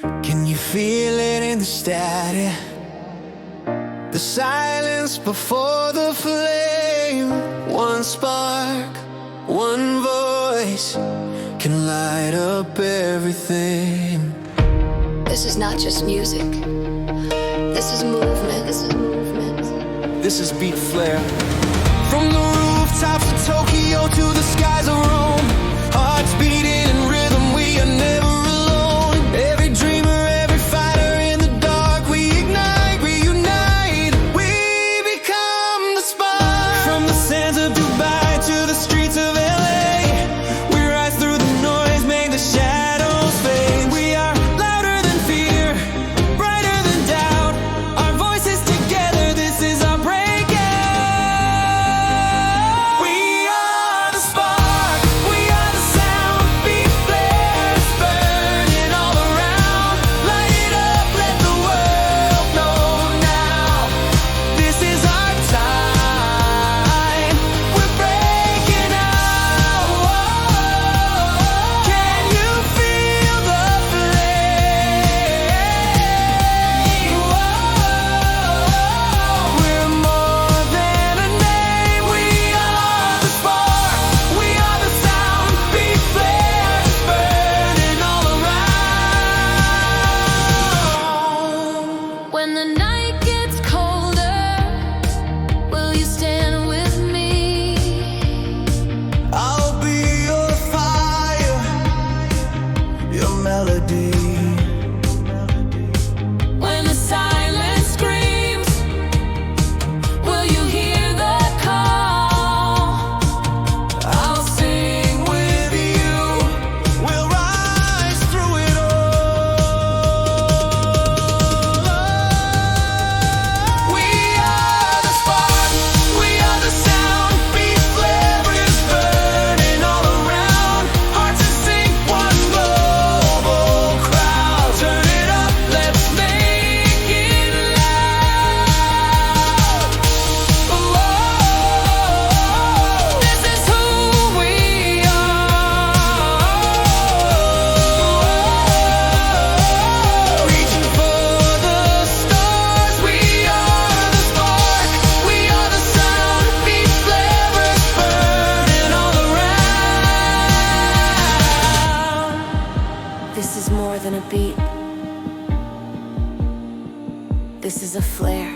Can you feel it in the static? The silence before the flame. One spark, one voice can light up everything. This is not just music. This is movement. This is movement. This is BeatFlare. From the rooftops of Tokyo to the skies of Rome, hearts beating in rhythm, we are never alone. Every dreamer, every fighter in the dark, we ignite, reunite. We become the spark. From the sands of Dubai to the streets of LA, we rise through the noise, make the shadows fade. We are louder than fear, brighter than doubt. Our voices together, this is our breakout. We are the spark, we are the sound. BeatFlare is burning all around. Light it up, let the world know now. This is our time, we're breaking out. Can you feel the flame? We're more than a name. We are the spark, we are the sound. BeatFlare is burning all around. When the night gets colder, will you stand with me? I'll be your fire, your melody. When the silence screams, will you hear the call? I'll sing with you, we'll rise through it all. We are the spark, we are the sound. BeatFlare is burning all around. Hearts in sync, one global crowd. Turn it up, let's make it loud. This is who we are. Reaching for the stars, we are the spark, we are the sound. BeatFlare is burning all around. This is more than a beat. This is a flare.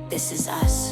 This is us.